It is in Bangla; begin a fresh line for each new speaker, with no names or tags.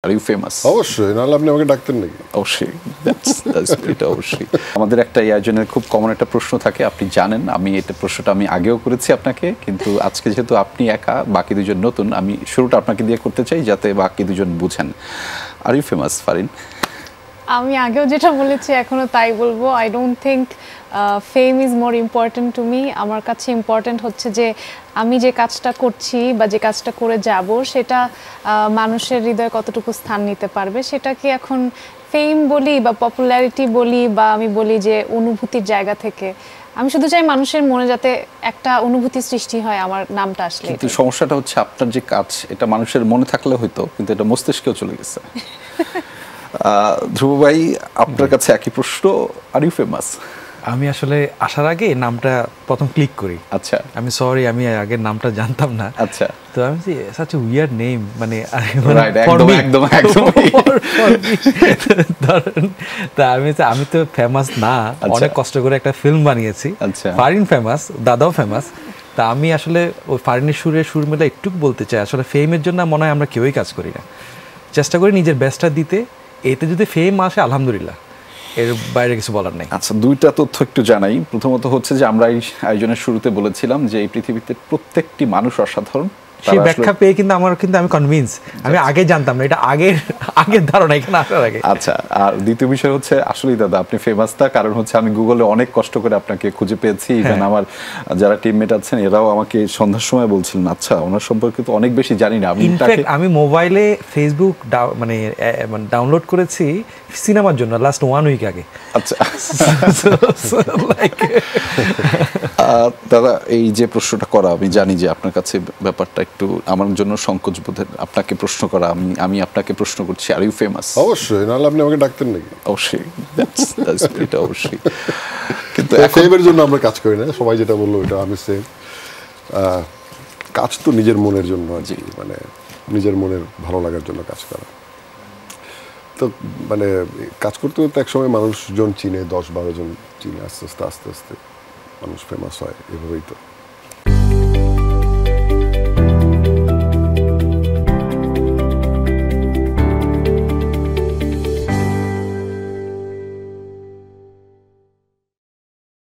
Are you famous?
অবশ্যই, নাহলে আপনি আমাকে ডাকতেন নাকি?
অবশ্যই, that's great, অবশ্যই। আমাদের একটা এই আয়োজনের খুব কমন একটা প্রশ্ন থাকে, আপনি জানেন আমি এটা প্রশ্নটা আমি আগেও করেছি আপনাকে, কিন্তু আজকে যেহেতু আপনি একা, বাকি দুজন নতুন, আমি শুরুটা আপনাকে দিয়ে করতে চাই যাতে বাকি দুজন বুঝেন। Are you famous, Farin?
আমি আগেও যেটা বলেছি এখনো তাই বলবো। I don't think fame is more important to me. আমার কাছে ইম্পর্টেন্ট হচ্ছে যে আমি যে কাজটা করছি বা যে কাজটা করে যাব সেটা মানুষের হৃদয়ে কতটুকু স্থান নিতে পারবে, সেটাকে এখন ফেম বলি বা পপুলারিটি বলি বা আমি বলি যে অনুভূতির জায়গা থেকে আমি শুধু চাই মানুষের মনে যাতে একটা অনুভূতি সৃষ্টি হয় আমার নামটা আসলে।
কিন্তু সমস্যাটা হচ্ছে আপনার যে কাজ এটা মানুষের মনে থাকলে হয়তো, কিন্তু এটা মস্তিষ্কেও চলে গেছে। ধ্রুব ভাই, আপনার কাছে একই প্রশ্ন, আর ইউ ফেমাস?
আমি আসলে আসার আগে নামটা প্রথম ক্লিক করি।
আচ্ছা,
আমি সরি, আমি আগের নামটা জানতাম না।
আচ্ছা,
তো আমি সাচ এ উইয়ার্ড নেম, মানে
একদম
তা আমি তো ফেমাস না, অনেক কষ্ট করে একটা ফিল্ম বানিয়েছি।
আচ্ছা,
ফারিন ফেমাস, দাদাও ফেমাস। তা আমি আসলে ওই ফারিনের সুর মেলা একটু বলতে চাই, আসলে ফেমের জন্য মনে হয় আমরা কেউই কাজ করি না, চেষ্টা করি নিজের বেস্টটা দিতে। এতে যদি ফেম আসে আলহামদুলিল্লাহ, এর বাইরে কিছু বলার নেই।
আচ্ছা, দুইটা তথ্য একটু জানাই। প্রথমত হচ্ছে যে আমরা এই আয়োজনের শুরুতে বলেছিলাম যে এই পৃথিবীতে প্রত্যেকটি মানুষ অসাধারণ।
সেই ব্যাখ্যা পেয়ে কিন্তু আমি কনভিন্স, আমি আগে জানতাম না, এটা আগের ধারণা এখানে আসার আগে।
আচ্ছা, আর দ্বিতীয় বিষয় হচ্ছে আসলেই দাদা আপনি ফেমাস তা কারণ হচ্ছে আমি গুগলে অনেক কষ্ট করে আপনাকে খুঁজে পেয়েছি। ইভেন আমার যারা টিমমেট আছেন এরাও আমাকে সন্ধ্যার সময় বলছিলেন আচ্ছা ওনার সম্পর্কে তো অনেক বেশি জানি না।
আমি মোবাইলে ফেসবুক মানে ডাউনলোড করেছি সিনেমার জন্য লাস্ট 1 উইক আগে।
আচ্ছা দাদা, এই যে প্রশ্নটা করা, আমি জানি যে আপনার কাছে ব্যাপারটা একটু আমার জন্য সংকোচ বোধের আপনাকে প্রশ্ন করা। আমি আপনাকে প্রশ্ন করছি, আর ইউ ফেমাস?
অবশ্যই, নাহলে আপনি আমাকে ডাকতেন নাকি?
অবশ্যই, এটা অবশ্যই। কিন্তু
ফেমের জন্য আমরা কাজ করি না, সবাই যেটা বললো ওটা আমি সেম। কাজ তো নিজের মনের জন্য, মানে নিজের মনের ভালো লাগার জন্য কাজ করা। তো মানে কাজ করতে করতে একসময় মানুষজন চিনে, 10-12 জন চিনে, আস্তে আস্তে মানুষ ফেমাস হয়, এভাবেই তো।